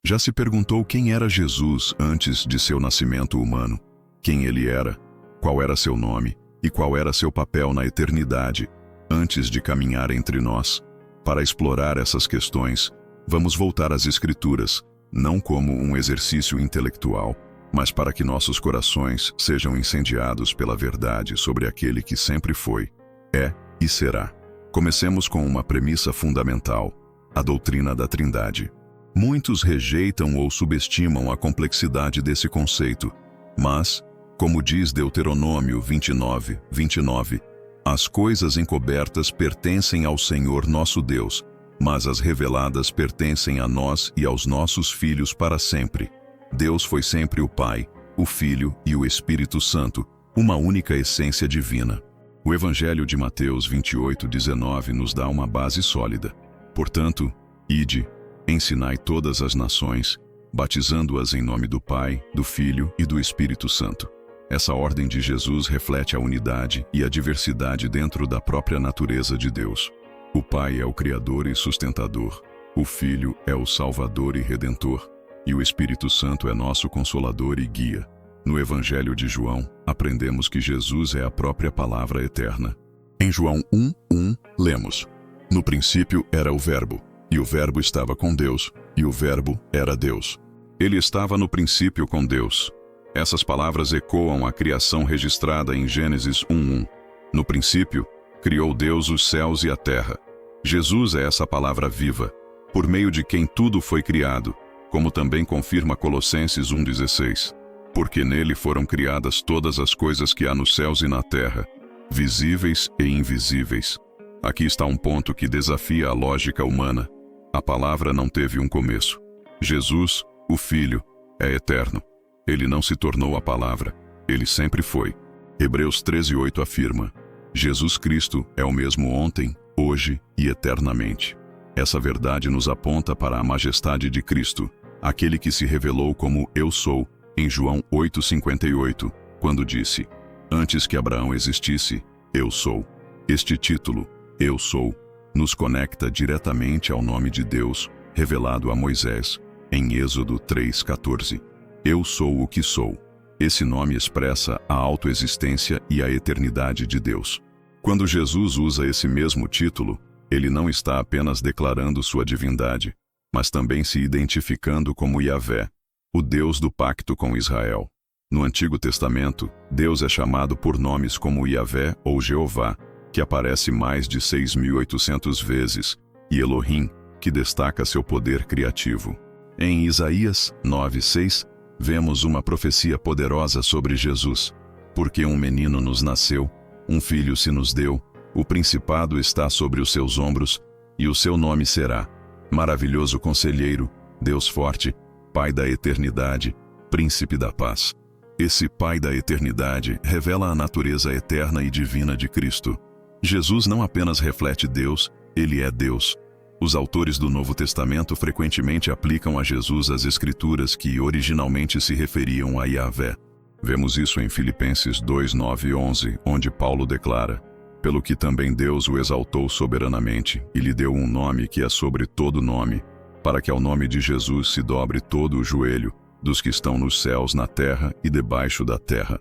Já se perguntou quem era Jesus antes de seu nascimento humano? Quem ele era? Qual era seu nome? E qual era seu papel na eternidade, antes de caminhar entre nós? Para explorar essas questões, vamos voltar às Escrituras, não como um exercício intelectual, mas para que nossos corações sejam incendiados pela verdade sobre aquele que sempre foi, é e será. Comecemos com uma premissa fundamental: a doutrina da Trindade. Muitos rejeitam ou subestimam a complexidade desse conceito, mas, como diz Deuteronômio 29:29, as coisas encobertas pertencem ao Senhor nosso Deus, mas as reveladas pertencem a nós e aos nossos filhos para sempre. Deus foi sempre o Pai, o Filho e o Espírito Santo, uma única essência divina. O Evangelho de Mateus 28:19 nos dá uma base sólida. Portanto, ide, ensinai todas as nações, batizando-as em nome do Pai, do Filho e do Espírito Santo. Essa ordem de Jesus reflete a unidade e a diversidade dentro da própria natureza de Deus. O Pai é o Criador e sustentador, o Filho é o Salvador e Redentor, e o Espírito Santo é nosso Consolador e guia. No Evangelho de João, aprendemos que Jesus é a própria palavra eterna. Em João 1:1, lemos: No princípio era o Verbo, e o Verbo estava com Deus, e o Verbo era Deus. Ele estava no princípio com Deus. Essas palavras ecoam a criação registrada em Gênesis 1:1. No princípio, criou Deus os céus e a terra. Jesus é essa palavra viva, por meio de quem tudo foi criado, como também confirma Colossenses 1:16. Porque nele foram criadas todas as coisas que há nos céus e na terra, visíveis e invisíveis. Aqui está um ponto que desafia a lógica humana. A palavra não teve um começo. Jesus, o Filho, é eterno. Ele não se tornou a palavra, ele sempre foi. Hebreus 13:8 afirma: Jesus Cristo é o mesmo ontem, hoje e eternamente. Essa verdade nos aponta para a majestade de Cristo, aquele que se revelou como Eu Sou, em João 8:58, quando disse: Antes que Abraão existisse, Eu Sou. Este título, Eu Sou, nos conecta diretamente ao nome de Deus, revelado a Moisés, em Êxodo 3:14. Eu sou o que sou. Esse nome expressa a autoexistência e a eternidade de Deus. Quando Jesus usa esse mesmo título, ele não está apenas declarando sua divindade, mas também se identificando como Yahvé, o Deus do pacto com Israel. No Antigo Testamento, Deus é chamado por nomes como Yahvé ou Jeová, que aparece mais de 6.800 vezes, e Elohim, que destaca seu poder criativo. Em Isaías 9:6, vemos uma profecia poderosa sobre Jesus. Porque um menino nos nasceu, um filho se nos deu, o principado está sobre os seus ombros, e o seu nome será Maravilhoso Conselheiro, Deus Forte, Pai da Eternidade, Príncipe da Paz. Esse Pai da Eternidade revela a natureza eterna e divina de Cristo. Jesus não apenas reflete Deus, ele é Deus. Os autores do Novo Testamento frequentemente aplicam a Jesus as escrituras que originalmente se referiam a Yahvé. Vemos isso em Filipenses 2:9 e 11, onde Paulo declara: Pelo que também Deus o exaltou soberanamente e lhe deu um nome que é sobre todo nome, para que ao nome de Jesus se dobre todo o joelho, dos que estão nos céus, na terra e debaixo da terra.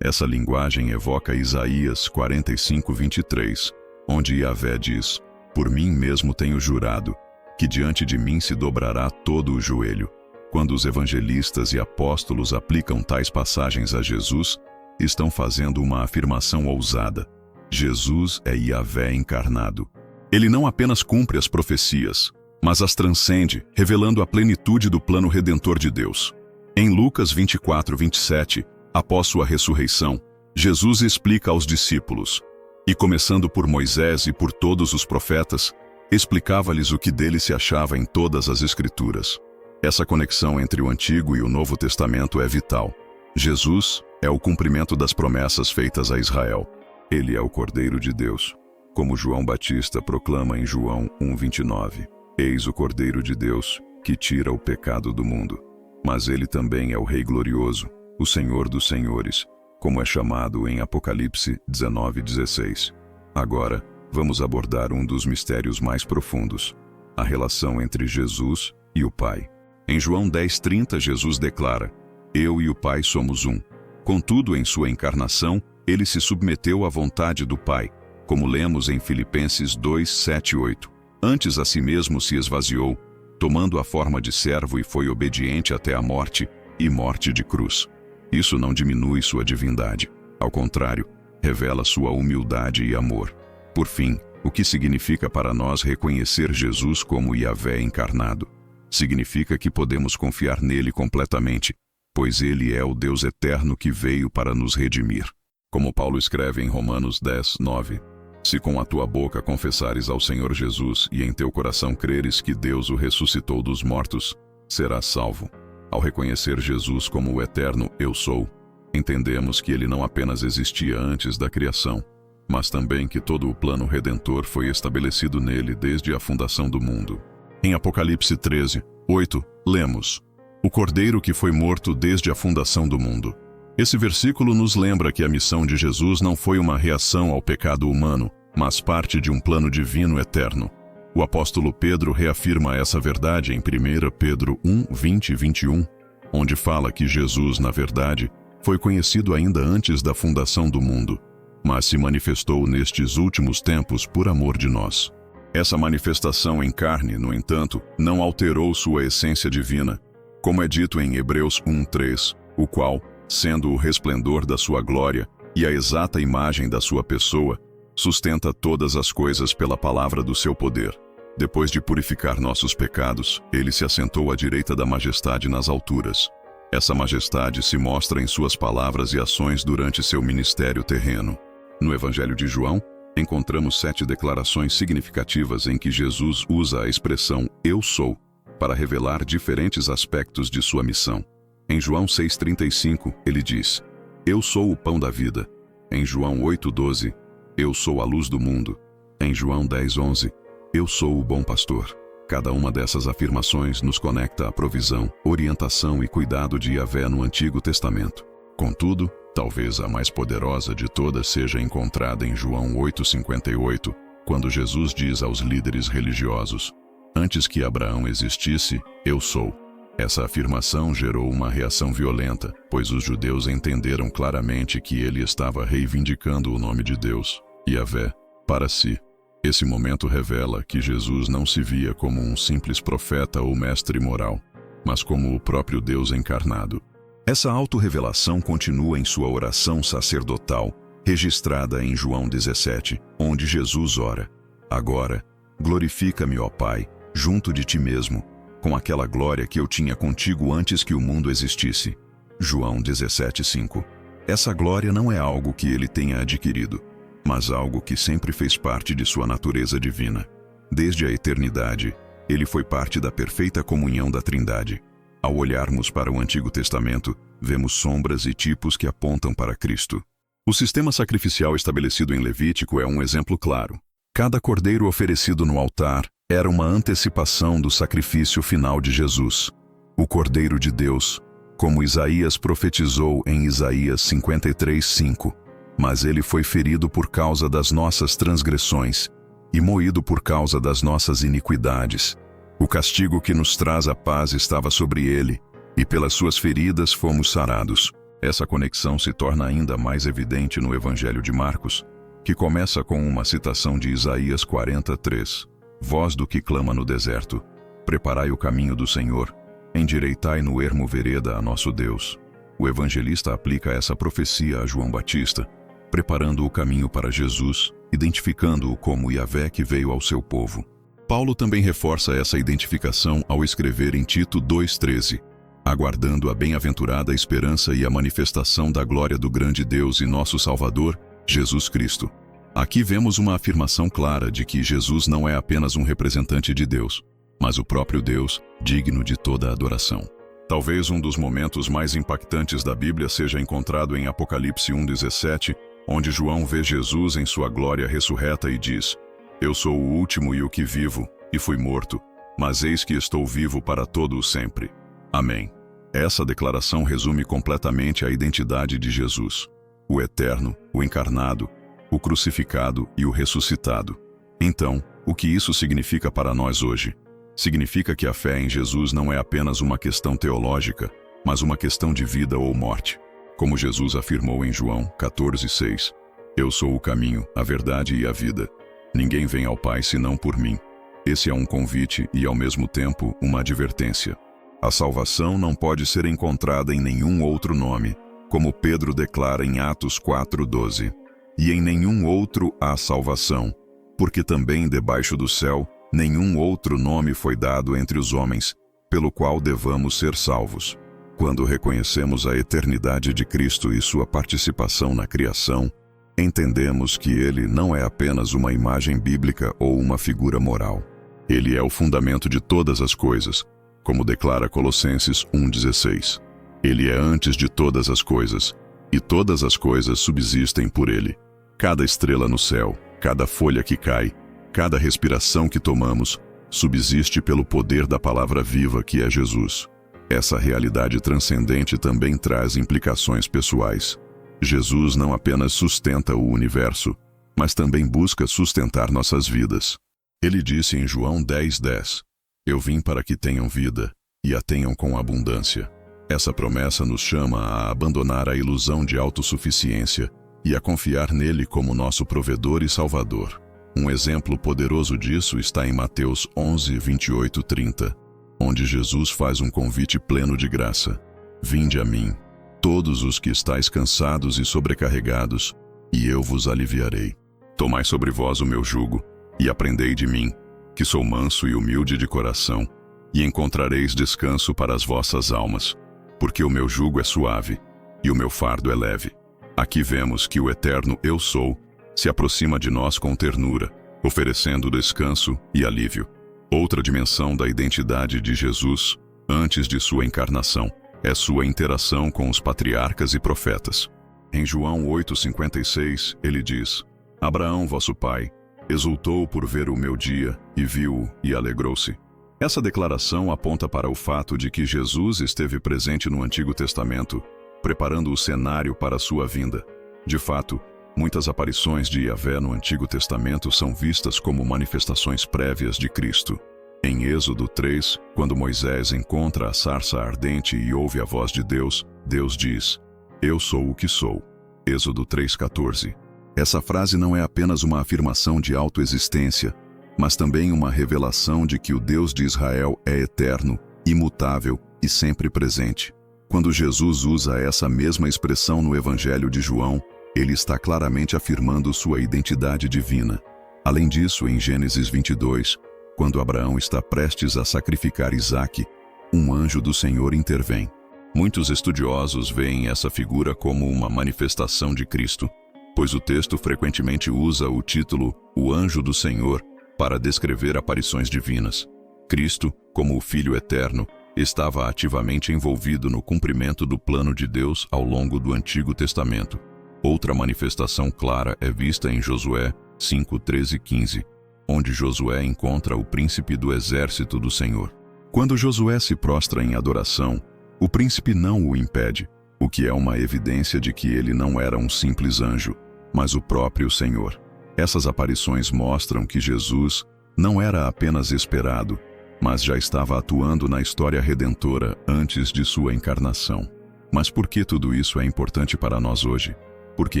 Essa linguagem evoca Isaías 45:23, onde Yahvé diz: Por mim mesmo tenho jurado, que diante de mim se dobrará todo o joelho. Quando os evangelistas e apóstolos aplicam tais passagens a Jesus, estão fazendo uma afirmação ousada. Jesus é Yahvé encarnado. Ele não apenas cumpre as profecias, mas as transcende, revelando a plenitude do plano redentor de Deus. Em Lucas 24:27, após sua ressurreição, Jesus explica aos discípulos: E começando por Moisés e por todos os profetas, explicava-lhes o que dele se achava em todas as Escrituras. Essa conexão entre o Antigo e o Novo Testamento é vital. Jesus é o cumprimento das promessas feitas a Israel. Ele é o Cordeiro de Deus, como João Batista proclama em João 1:29. Eis o Cordeiro de Deus, que tira o pecado do mundo. Mas ele também é o Rei glorioso, o Senhor dos senhores, como é chamado em Apocalipse 19:16. Agora, vamos abordar um dos mistérios mais profundos: a relação entre Jesus e o Pai. Em João 10:30, Jesus declara: Eu e o Pai somos um. Contudo, em sua encarnação, ele se submeteu à vontade do Pai, como lemos em Filipenses 2:7-8. Antes a si mesmo se esvaziou, tomando a forma de servo, e foi obediente até a morte, e morte de cruz. Isso não diminui sua divindade. Ao contrário, revela sua humildade e amor. Por fim, o que significa para nós reconhecer Jesus como Yahvé encarnado? Significa que podemos confiar nele completamente, pois ele é o Deus eterno que veio para nos redimir. Como Paulo escreve em Romanos 10:9, se com a tua boca confessares ao Senhor Jesus e em teu coração creres que Deus o ressuscitou dos mortos, serás salvo. Ao reconhecer Jesus como o eterno Eu Sou, entendemos que ele não apenas existia antes da criação, mas também que todo o plano redentor foi estabelecido nele desde a fundação do mundo. Em Apocalipse 13:8, lemos: O Cordeiro que foi morto desde a fundação do mundo. Esse versículo nos lembra que a missão de Jesus não foi uma reação ao pecado humano, mas parte de um plano divino eterno. O apóstolo Pedro reafirma essa verdade em 1 Pedro 1:20-21, onde fala que Jesus, na verdade, foi conhecido ainda antes da fundação do mundo, mas se manifestou nestes últimos tempos por amor de nós. Essa manifestação em carne, no entanto, não alterou sua essência divina, como é dito em Hebreus 1:3, o qual, sendo o resplendor da sua glória e a exata imagem da sua pessoa, sustenta todas as coisas pela palavra do seu poder. Depois de purificar nossos pecados, ele se assentou à direita da majestade nas alturas. Essa majestade se mostra em suas palavras e ações durante seu ministério terreno. No Evangelho de João, encontramos 7 declarações significativas em que Jesus usa a expressão Eu Sou para revelar diferentes aspectos de sua missão. Em João 6:35, ele diz: Eu sou o pão da vida. Em João 8:12, Eu sou a luz do mundo. Em João 10:11, Eu sou o bom pastor. Cada uma dessas afirmações nos conecta à provisão, orientação e cuidado de Yahvé no Antigo Testamento. Contudo, talvez a mais poderosa de todas seja encontrada em João 8:58, quando Jesus diz aos líderes religiosos: Antes que Abraão existisse, eu sou. Essa afirmação gerou uma reação violenta, pois os judeus entenderam claramente que ele estava reivindicando o nome de Deus, Yahvé, para si. Esse momento revela que Jesus não se via como um simples profeta ou mestre moral, mas como o próprio Deus encarnado. Essa autorrevelação continua em sua oração sacerdotal, registrada em João 17, onde Jesus ora: Agora, glorifica-me, ó Pai, junto de ti mesmo, com aquela glória que eu tinha contigo antes que o mundo existisse. João 17:5. Essa glória não é algo que ele tenha adquirido, mas algo que sempre fez parte de sua natureza divina. Desde a eternidade, ele foi parte da perfeita comunhão da Trindade. Ao olharmos para o Antigo Testamento, vemos sombras e tipos que apontam para Cristo. O sistema sacrificial estabelecido em Levítico é um exemplo claro. Cada cordeiro oferecido no altar era uma antecipação do sacrifício final de Jesus, o Cordeiro de Deus, como Isaías profetizou em Isaías 53:5. Mas ele foi ferido por causa das nossas transgressões e moído por causa das nossas iniquidades. O castigo que nos traz a paz estava sobre ele, e pelas suas feridas fomos sarados. Essa conexão se torna ainda mais evidente no Evangelho de Marcos, que começa com uma citação de Isaías 40:3. Voz do que clama no deserto, preparai o caminho do Senhor, endireitai no ermo vereda a nosso Deus. O evangelista aplica essa profecia a João Batista, preparando o caminho para Jesus, identificando-o como Yahvé que veio ao seu povo. Paulo também reforça essa identificação ao escrever em Tito 2:13, aguardando a bem-aventurada esperança e a manifestação da glória do grande Deus e nosso Salvador, Jesus Cristo. Aqui vemos uma afirmação clara de que Jesus não é apenas um representante de Deus, mas o próprio Deus, digno de toda a adoração. Talvez um dos momentos mais impactantes da Bíblia seja encontrado em Apocalipse 1:17, onde João vê Jesus em sua glória ressurreta e diz: Eu sou o último e o que vivo, e fui morto, mas eis que estou vivo para todo o sempre. Amém. Essa declaração resume completamente a identidade de Jesus, o eterno, o encarnado, o crucificado e o ressuscitado. Então, o que isso significa para nós hoje? Significa que a fé em Jesus não é apenas uma questão teológica, mas uma questão de vida ou morte. Como Jesus afirmou em João 14:6, eu sou o caminho, a verdade e a vida. Ninguém vem ao Pai senão por mim. Esse é um convite e, ao mesmo tempo, uma advertência. A salvação não pode ser encontrada em nenhum outro nome, como Pedro declara em Atos 4:12. E em nenhum outro há salvação, porque também debaixo do céu nenhum outro nome foi dado entre os homens, pelo qual devamos ser salvos. Quando reconhecemos a eternidade de Cristo e sua participação na criação, entendemos que ele não é apenas uma imagem bíblica ou uma figura moral. Ele é o fundamento de todas as coisas, como declara Colossenses 1:16. Ele é antes de todas as coisas, e todas as coisas subsistem por ele. Cada estrela no céu, cada folha que cai, cada respiração que tomamos, subsiste pelo poder da palavra viva que é Jesus. Essa realidade transcendente também traz implicações pessoais. Jesus não apenas sustenta o universo, mas também busca sustentar nossas vidas. Ele disse em João 10:10, eu vim para que tenham vida, e a tenham com abundância. Essa promessa nos chama a abandonar a ilusão de autossuficiência e a confiar nele como nosso provedor e salvador. Um exemplo poderoso disso está em Mateus 11:28-30, onde Jesus faz um convite pleno de graça. Vinde a mim, todos os que estáis cansados e sobrecarregados, e eu vos aliviarei. Tomai sobre vós o meu jugo, e aprendei de mim, que sou manso e humilde de coração, e encontrareis descanso para as vossas almas, porque o meu jugo é suave, e o meu fardo é leve. Aqui vemos que o eterno Eu Sou se aproxima de nós com ternura, oferecendo descanso e alívio. Outra dimensão da identidade de Jesus, antes de sua encarnação, é sua interação com os patriarcas e profetas. Em João 8:56, ele diz, Abraão, vosso pai, exultou por ver o meu dia, e viu-o, e alegrou-se. Essa declaração aponta para o fato de que Jesus esteve presente no Antigo Testamento, preparando o cenário para a sua vinda. De fato, muitas aparições de Yahvé no Antigo Testamento são vistas como manifestações prévias de Cristo. Em Êxodo 3, quando Moisés encontra a sarça ardente e ouve a voz de Deus, Deus diz, Eu sou o que sou. Êxodo 3:14. Essa frase não é apenas uma afirmação de autoexistência, mas também uma revelação de que o Deus de Israel é eterno, imutável e sempre presente. Quando Jesus usa essa mesma expressão no Evangelho de João, ele está claramente afirmando sua identidade divina. Além disso, em Gênesis 22, quando Abraão está prestes a sacrificar Isaque, um anjo do Senhor intervém. Muitos estudiosos veem essa figura como uma manifestação de Cristo, pois o texto frequentemente usa o título O Anjo do Senhor para descrever aparições divinas. Cristo, como o Filho Eterno, estava ativamente envolvido no cumprimento do plano de Deus ao longo do Antigo Testamento. Outra manifestação clara é vista em Josué 5:13-15, onde Josué encontra o príncipe do exército do Senhor. Quando Josué se prostra em adoração, o príncipe não o impede, o que é uma evidência de que ele não era um simples anjo, mas o próprio Senhor. Essas aparições mostram que Jesus não era apenas esperado, mas já estava atuando na história redentora antes de sua encarnação. Mas por que tudo isso é importante para nós hoje? Porque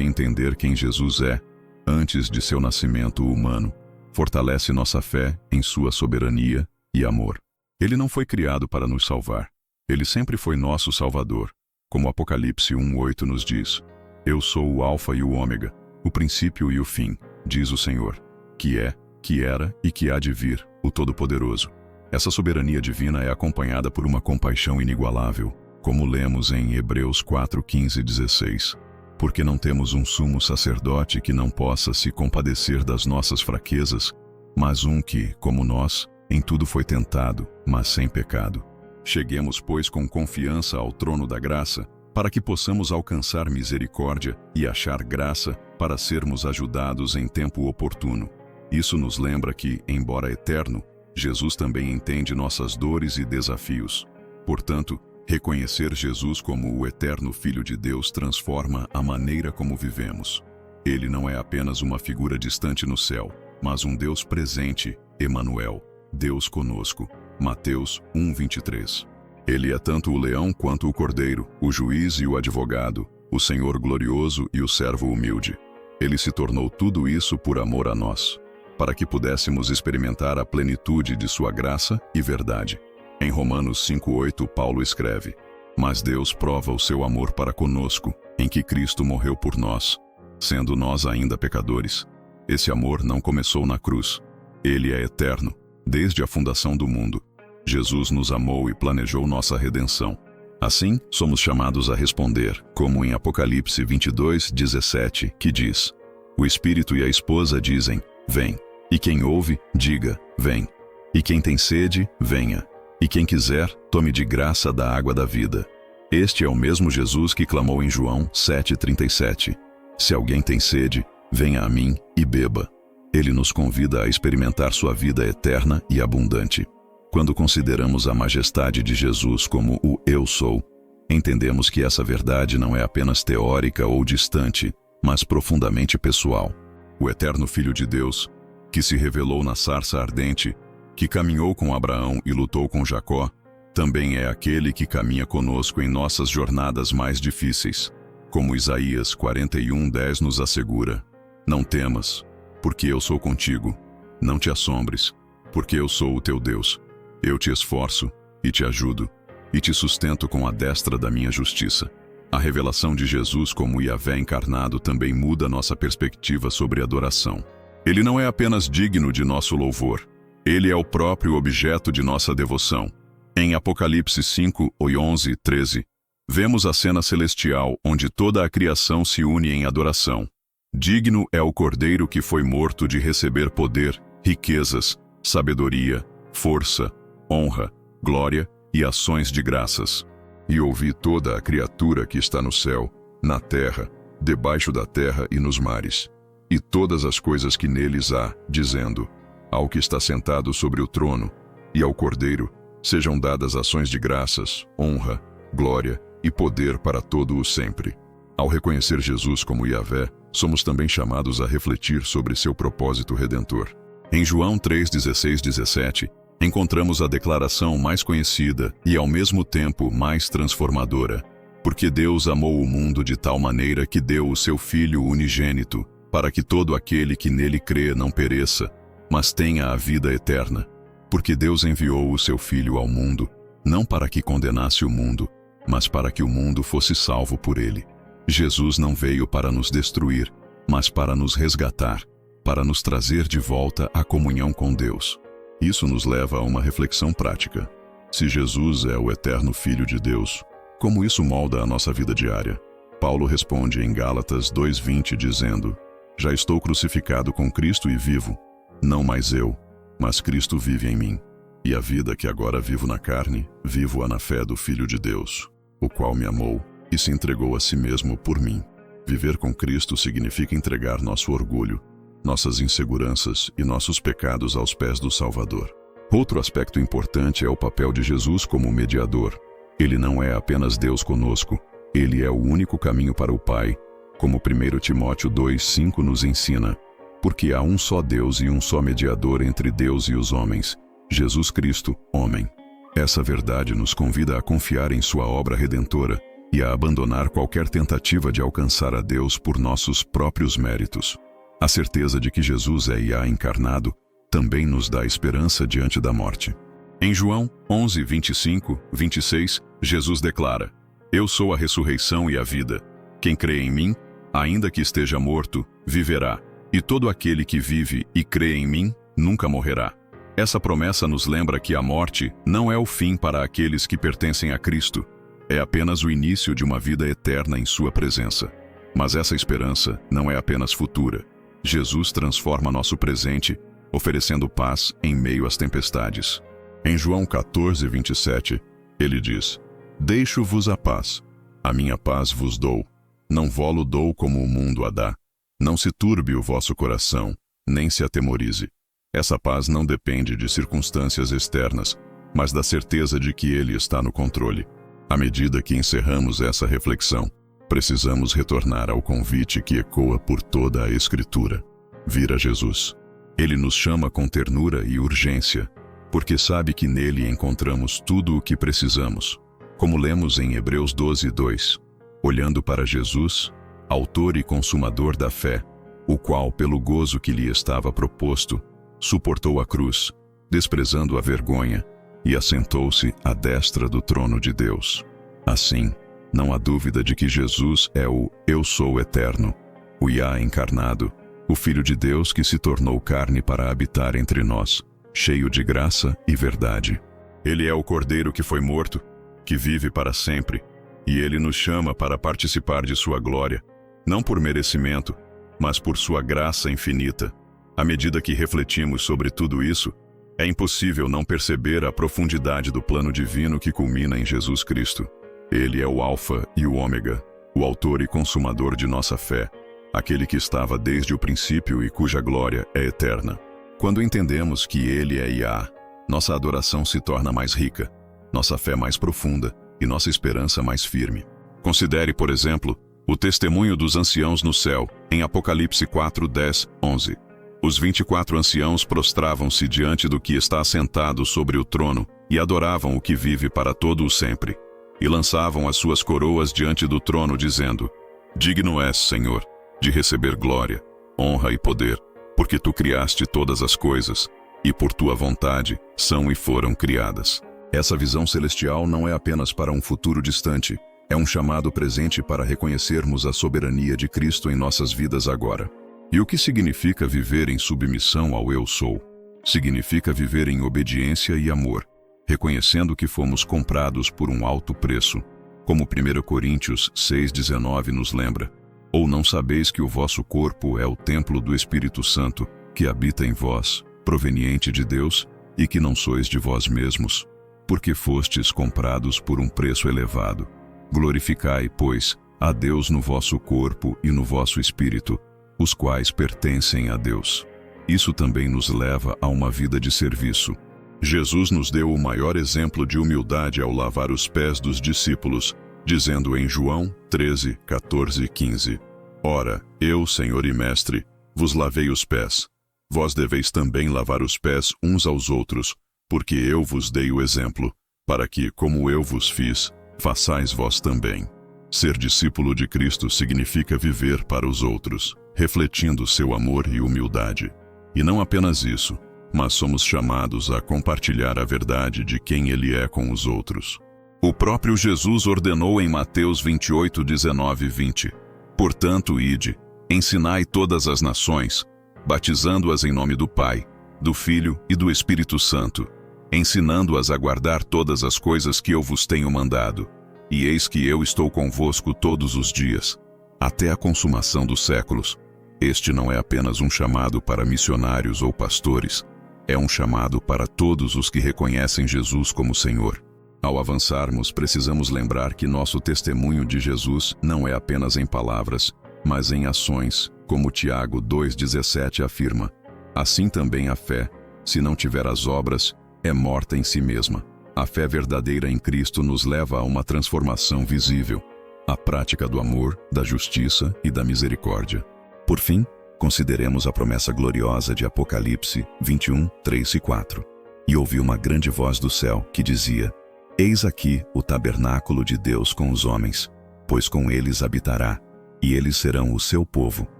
entender quem Jesus é, antes de seu nascimento humano, fortalece nossa fé em sua soberania e amor. Ele não foi criado para nos salvar. Ele sempre foi nosso Salvador. Como Apocalipse 1:8 nos diz, Eu sou o Alfa e o Ômega, o princípio e o fim, diz o Senhor, que é, que era e que há de vir, o Todo-Poderoso. Essa soberania divina é acompanhada por uma compaixão inigualável, como lemos em Hebreus 4:15-16. Porque não temos um sumo sacerdote que não possa se compadecer das nossas fraquezas, mas um que, como nós, em tudo foi tentado, mas sem pecado. Cheguemos, pois, com confiança ao trono da graça, para que possamos alcançar misericórdia e achar graça para sermos ajudados em tempo oportuno. Isso nos lembra que, embora eterno, Jesus também entende nossas dores e desafios. Portanto, reconhecer Jesus como o eterno Filho de Deus transforma a maneira como vivemos. Ele não é apenas uma figura distante no céu, mas um Deus presente, Emanuel, Deus conosco. Mateus 1:23. Ele é tanto o leão quanto o cordeiro, o juiz e o advogado, o Senhor glorioso e o servo humilde. Ele se tornou tudo isso por amor a nós, para que pudéssemos experimentar a plenitude de sua graça e verdade. Em Romanos 5:8, Paulo escreve: Mas Deus prova o seu amor para conosco, em que Cristo morreu por nós, sendo nós ainda pecadores. Esse amor não começou na cruz. Ele é eterno, desde a fundação do mundo. Jesus nos amou e planejou nossa redenção. Assim, somos chamados a responder, como em Apocalipse 22:17, que diz: O Espírito e a esposa dizem, vem. E quem ouve, diga, vem. E quem tem sede, venha. E quem quiser, tome de graça da água da vida. Este é o mesmo Jesus que clamou em João 7:37. Se alguém tem sede, venha a mim e beba. Ele nos convida a experimentar sua vida eterna e abundante. Quando consideramos a majestade de Jesus como o Eu Sou, entendemos que essa verdade não é apenas teórica ou distante, mas profundamente pessoal. O eterno Filho de Deus, que se revelou na sarça ardente, que caminhou com Abraão e lutou com Jacó, também é aquele que caminha conosco em nossas jornadas mais difíceis. Como Isaías 41:10 nos assegura: Não temas, porque eu sou contigo. Não te assombres, porque eu sou o teu Deus. Eu te esforço e te ajudo, e te sustento com a destra da minha justiça. A revelação de Jesus como Yahvé encarnado também muda nossa perspectiva sobre adoração. Ele não é apenas digno de nosso louvor, ele é o próprio objeto de nossa devoção. Em Apocalipse 5:11-13, vemos a cena celestial onde toda a criação se une em adoração. Digno é o Cordeiro que foi morto de receber poder, riquezas, sabedoria, força, honra, glória e ações de graças. E ouvi toda a criatura que está no céu, na terra, debaixo da terra e nos mares, e todas as coisas que neles há, dizendo: Ao que está sentado sobre o trono, e ao Cordeiro, sejam dadas ações de graças, honra, glória e poder para todo o sempre. Ao reconhecer Jesus como Yahvé, somos também chamados a refletir sobre seu propósito redentor. Em João 3:16-17, encontramos a declaração mais conhecida e ao mesmo tempo mais transformadora. Porque Deus amou o mundo de tal maneira que deu o seu Filho unigênito, para que todo aquele que nele crê não pereça, mas tenha a vida eterna. Porque Deus enviou o seu Filho ao mundo, não para que condenasse o mundo, mas para que o mundo fosse salvo por ele. Jesus não veio para nos destruir, mas para nos resgatar, para nos trazer de volta à comunhão com Deus. Isso nos leva a uma reflexão prática. Se Jesus é o eterno Filho de Deus, como isso molda a nossa vida diária? Paulo responde em Gálatas 2:20 dizendo: Já estou crucificado com Cristo e vivo, não mais eu, mas Cristo vive em mim. E a vida que agora vivo na carne, vivo-a na fé do Filho de Deus, o qual me amou e se entregou a si mesmo por mim. Viver com Cristo significa entregar nosso orgulho, nossas inseguranças e nossos pecados aos pés do Salvador. Outro aspecto importante é o papel de Jesus como mediador. Ele não é apenas Deus conosco, ele é o único caminho para o Pai, como 1 Timóteo 2:5 nos ensina. Porque há um só Deus e um só mediador entre Deus e os homens, Jesus Cristo, homem. Essa verdade nos convida a confiar em sua obra redentora e a abandonar qualquer tentativa de alcançar a Deus por nossos próprios méritos. A certeza de que Jesus é Yahvé encarnado também nos dá esperança diante da morte. Em João 11:25-26, Jesus declara: Eu sou a ressurreição e a vida. Quem crê em mim, ainda que esteja morto, viverá. E todo aquele que vive e crê em mim, nunca morrerá. Essa promessa nos lembra que a morte não é o fim para aqueles que pertencem a Cristo. É apenas o início de uma vida eterna em sua presença. Mas essa esperança não é apenas futura. Jesus transforma nosso presente, oferecendo paz em meio às tempestades. Em João 14:27, ele diz: Deixo-vos a paz. A minha paz vos dou. Não vou-lo dou como o mundo a dá. Não se turbe o vosso coração, nem se atemorize. Essa paz não depende de circunstâncias externas, mas da certeza de que Ele está no controle. À medida que encerramos essa reflexão, precisamos retornar ao convite que ecoa por toda a Escritura: vir a Jesus. Ele nos chama com ternura e urgência. porque sabe que nele encontramos tudo o que precisamos. Como lemos em Hebreus 12:2, olhando para Jesus, autor e consumador da fé, o qual, pelo gozo que lhe estava proposto, suportou a cruz, desprezando a vergonha, e assentou-se à destra do trono de Deus. Assim, não há dúvida de que Jesus é o Eu Sou Eterno, o Yah encarnado, o Filho de Deus que se tornou carne para habitar entre nós, cheio de graça e verdade. Ele é o Cordeiro que foi morto, que vive para sempre, e ele nos chama para participar de sua glória, não por merecimento, mas por sua graça infinita. À medida que refletimos sobre tudo isso, é impossível não perceber a profundidade do plano divino que culmina em Jesus Cristo. Ele é o Alfa e o Ômega, o autor e consumador de nossa fé, aquele que estava desde o princípio e cuja glória é eterna. Quando entendemos que ele é Yah, nossa adoração se torna mais rica, nossa fé mais profunda e nossa esperança mais firme. Considere, por exemplo, o testemunho dos anciãos no céu, em Apocalipse 4:10-11. Os 24 anciãos prostravam-se diante do que está assentado sobre o trono e adoravam o que vive para todo o sempre. E lançavam as suas coroas diante do trono, dizendo: Digno és, Senhor, de receber glória, honra e poder, porque tu criaste todas as coisas, e por tua vontade são e foram criadas. Essa visão celestial não é apenas para um futuro distante, é um chamado presente para reconhecermos a soberania de Cristo em nossas vidas agora. E o que significa viver em submissão ao Eu Sou? Significa viver em obediência e amor, reconhecendo que fomos comprados por um alto preço, como 1 Coríntios 6:19 nos lembra. Ou não sabeis que o vosso corpo é o templo do Espírito Santo, que habita em vós, proveniente de Deus, e que não sois de vós mesmos, porque fostes comprados por um preço elevado. Glorificai, pois, a Deus no vosso corpo e no vosso espírito, os quais pertencem a Deus. Isso também nos leva a uma vida de serviço. Jesus nos deu o maior exemplo de humildade ao lavar os pés dos discípulos, dizendo em João 13:14-15: Ora, eu, Senhor e Mestre, vos lavei os pés. Vós deveis também lavar os pés uns aos outros, porque eu vos dei o exemplo, para que, como eu vos fiz, façais vós também. Ser discípulo de Cristo significa viver para os outros, refletindo seu amor e humildade. E não apenas isso, mas somos chamados a compartilhar a verdade de quem Ele é com os outros. O próprio Jesus ordenou em Mateus 28:19-20: Portanto, ide, ensinai todas as nações, batizando-as em nome do Pai, do Filho e do Espírito Santo, ensinando-as a guardar todas as coisas que eu vos tenho mandado. E eis que eu estou convosco todos os dias, até a consumação dos séculos. Este não é apenas um chamado para missionários ou pastores, é um chamado para todos os que reconhecem Jesus como Senhor. Ao avançarmos, precisamos lembrar que nosso testemunho de Jesus não é apenas em palavras, mas em ações, como Tiago 2:17 afirma. Assim também a fé, se não tiver as obras, é morta em si mesma. A fé verdadeira em Cristo nos leva a uma transformação visível, a prática do amor, da justiça e da misericórdia. Por fim, consideremos a promessa gloriosa de Apocalipse 21:3-4. E ouvi uma grande voz do céu que dizia: Eis aqui o tabernáculo de Deus com os homens, pois com eles habitará, e eles serão o seu povo,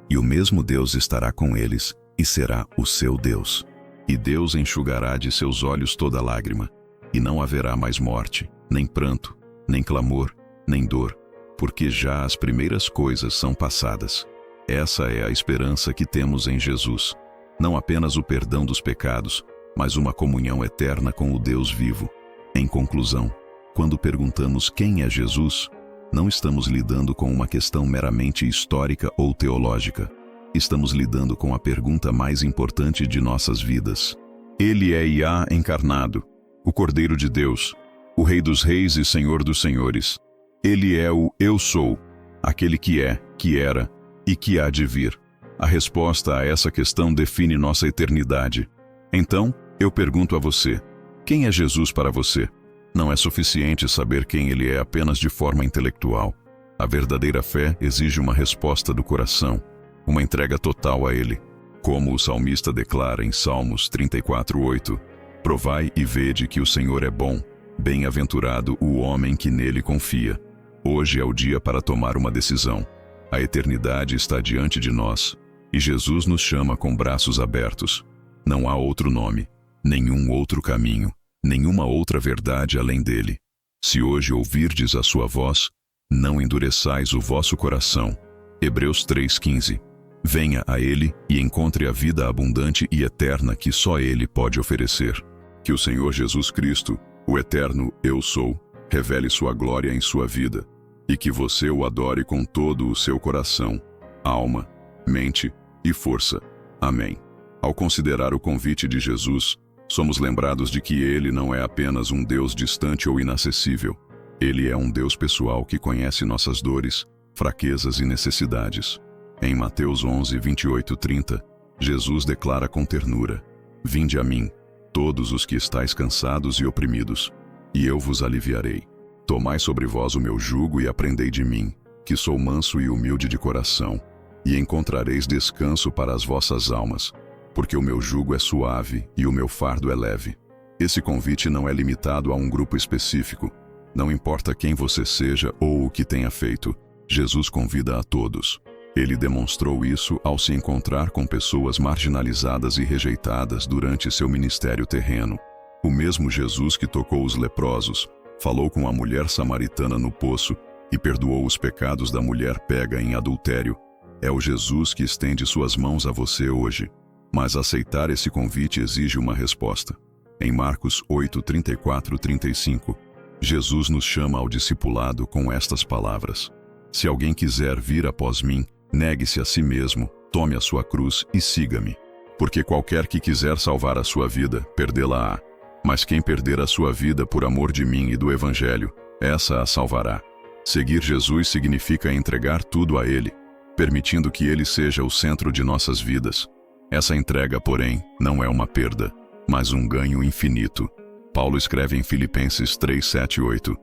e o mesmo Deus estará com eles, e será o seu Deus. E Deus enxugará de seus olhos toda lágrima, e não haverá mais morte, nem pranto, nem clamor, nem dor, porque já as primeiras coisas são passadas. Essa é a esperança que temos em Jesus. Não apenas o perdão dos pecados, mas uma comunhão eterna com o Deus vivo. Em conclusão, quando perguntamos quem é Jesus, não estamos lidando com uma questão meramente histórica ou teológica. Estamos lidando com a pergunta mais importante de nossas vidas. Ele é Yah encarnado, o Cordeiro de Deus, o Rei dos Reis e Senhor dos Senhores. Ele é o Eu Sou, aquele que é, que era e que há de vir. A resposta a essa questão define nossa eternidade. Então, eu pergunto a você: quem é Jesus para você? Não é suficiente saber quem Ele é apenas de forma intelectual. A verdadeira fé exige uma resposta do coração, uma entrega total a Ele. Como o salmista declara em Salmos 34:8, Provai e vede que o Senhor é bom, bem-aventurado o homem que nele confia. Hoje é o dia para tomar uma decisão. A eternidade está diante de nós, e Jesus nos chama com braços abertos. Não há outro nome, nenhum outro caminho, nenhuma outra verdade além dele. Se hoje ouvirdes a sua voz, não endureçais o vosso coração. Hebreus 3,15. Venha a ele e encontre a vida abundante e eterna que só ele pode oferecer. Que o Senhor Jesus Cristo, o eterno Eu Sou, revele sua glória em sua vida, e que você o adore com todo o seu coração, alma, mente e força. Amém. Ao considerar o convite de Jesus, somos lembrados de que ele não é apenas um Deus distante ou inacessível. Ele é um Deus pessoal que conhece nossas dores, fraquezas e necessidades. Em Mateus 11, 28-30, Jesus declara com ternura: Vinde a mim, todos os que estáis cansados e oprimidos, e eu vos aliviarei. Tomai sobre vós o meu jugo e aprendei de mim, que sou manso e humilde de coração, e encontrareis descanso para as vossas almas, porque o meu jugo é suave e o meu fardo é leve. Esse convite não é limitado a um grupo específico. Não importa quem você seja ou o que tenha feito, Jesus convida a todos. Ele demonstrou isso ao se encontrar com pessoas marginalizadas e rejeitadas durante seu ministério terreno. O mesmo Jesus que tocou os leprosos, falou com a mulher samaritana no poço e perdoou os pecados da mulher pega em adultério, é o Jesus que estende suas mãos a você hoje. Mas aceitar esse convite exige uma resposta. Em Marcos 8, 34-35, Jesus nos chama ao discipulado com estas palavras: Se alguém quiser vir após mim, negue-se a si mesmo, tome a sua cruz e siga-me. Porque qualquer que quiser salvar a sua vida, perdê-la-á. Mas quem perder a sua vida por amor de mim e do Evangelho, essa a salvará. Seguir Jesus significa entregar tudo a Ele, permitindo que Ele seja o centro de nossas vidas. Essa entrega, porém, não é uma perda, mas um ganho infinito. Paulo escreve em Filipenses 3, 7 e 8: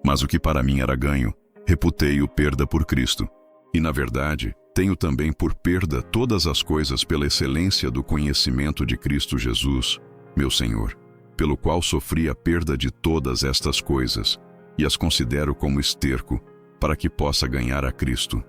Mas o que para mim era ganho, reputei-o perda por Cristo. E na verdade, tenho também por perda todas as coisas pela excelência do conhecimento de Cristo Jesus, meu Senhor, pelo qual sofri a perda de todas estas coisas, e as considero como esterco, para que possa ganhar a Cristo.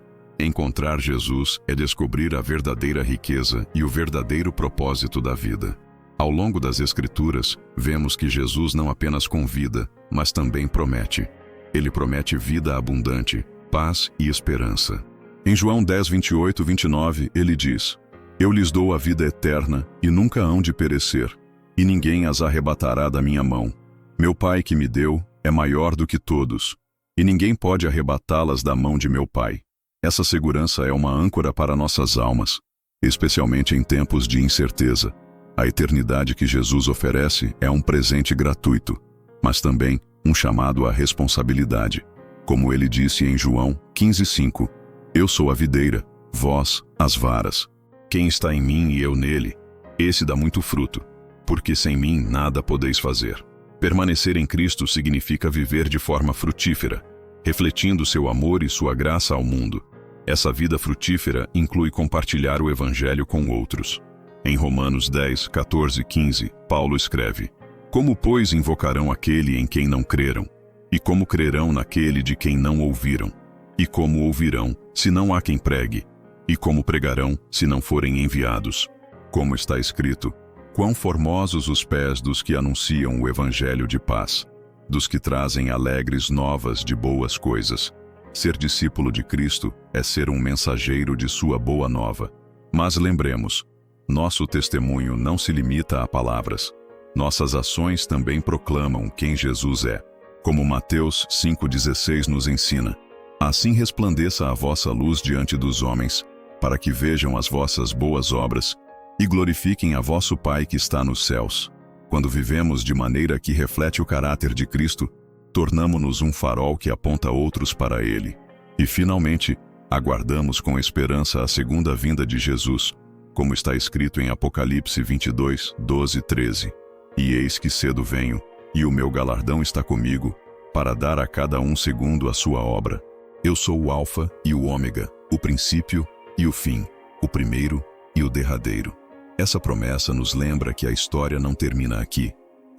Encontrar Jesus é descobrir a verdadeira riqueza e o verdadeiro propósito da vida. Ao longo das Escrituras, vemos que Jesus não apenas convida, mas também promete. Ele promete vida abundante, paz e esperança. Em João 10, 28, 29, ele diz: Eu lhes dou a vida eterna e nunca hão de perecer, e ninguém as arrebatará da minha mão. Meu Pai que me deu é maior do que todos, e ninguém pode arrebatá-las da mão de meu Pai. Essa segurança é uma âncora para nossas almas, especialmente em tempos de incerteza. A eternidade que Jesus oferece é um presente gratuito, mas também um chamado à responsabilidade. Como ele disse em João 15:5, Eu sou a videira, vós as varas. Quem está em mim e eu nele, esse dá muito fruto, porque sem mim nada podeis fazer. Permanecer em Cristo significa viver de forma frutífera, refletindo seu amor e sua graça ao mundo. Essa vida frutífera inclui compartilhar o Evangelho com outros. Em Romanos 10, 14 e 15, Paulo escreve: Como, pois, invocarão aquele em quem não creram? E como crerão naquele de quem não ouviram? E como ouvirão, se não há quem pregue? E como pregarão, se não forem enviados? Como está escrito: Quão formosos os pés dos que anunciam o Evangelho de paz, dos que trazem alegres novas de boas coisas. Ser discípulo de Cristo é ser um mensageiro de sua boa nova. Mas lembremos, nosso testemunho não se limita a palavras. Nossas ações também proclamam quem Jesus é. Como Mateus 5,16 nos ensina: Assim resplandeça a vossa luz diante dos homens, para que vejam as vossas boas obras e glorifiquem a vosso Pai que está nos céus. Quando vivemos de maneira que reflete o caráter de Cristo, tornamo-nos um farol que aponta outros para Ele. E, finalmente, aguardamos com esperança a segunda vinda de Jesus, como está escrito em Apocalipse 22, 12 e 13. E eis que cedo venho, e o meu galardão está comigo, para dar a cada um segundo a sua obra. Eu sou o Alfa e o Ômega, o princípio e o fim, o primeiro e o derradeiro. Essa promessa nos lembra que a história não termina aqui.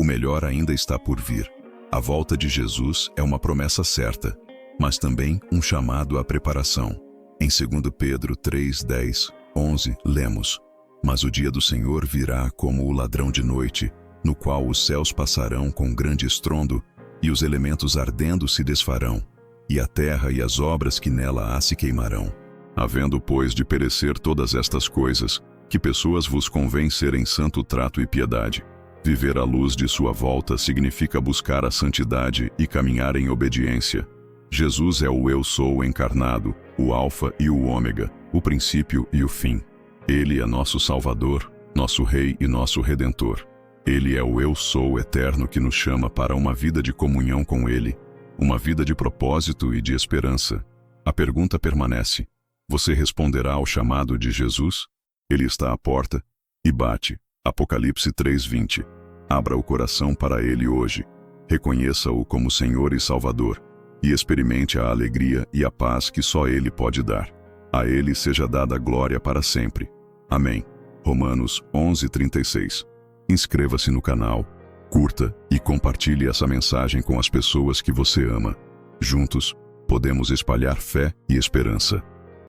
O melhor ainda está por vir. A volta de Jesus é uma promessa certa, mas também um chamado à preparação. Em 2 Pedro 3, 10, 11, lemos: Mas o dia do Senhor virá como o ladrão de noite, no qual os céus passarão com grande estrondo, e os elementos ardendo se desfarão, e a terra e as obras que nela há se queimarão. Havendo, pois, de perecer todas estas coisas, que pessoas vos convém ser em santo trato e piedade. Viver à luz de sua volta significa buscar a santidade e caminhar em obediência. Jesus é o Eu Sou encarnado, o Alfa e o Ômega, o princípio e o fim. Ele é nosso Salvador, nosso Rei e nosso Redentor. Ele é o Eu Sou eterno que nos chama para uma vida de comunhão com Ele, uma vida de propósito e de esperança. A pergunta permanece: você responderá ao chamado de Jesus? Ele está à porta e bate. Apocalipse 3:20. Abra o coração para Ele hoje. Reconheça-o como Senhor e Salvador, e experimente a alegria e a paz que só Ele pode dar. A Ele seja dada glória para sempre. Amém. Romanos 11:36. Inscreva-se no canal, curta e compartilhe essa mensagem com as pessoas que você ama. Juntos, podemos espalhar fé e esperança.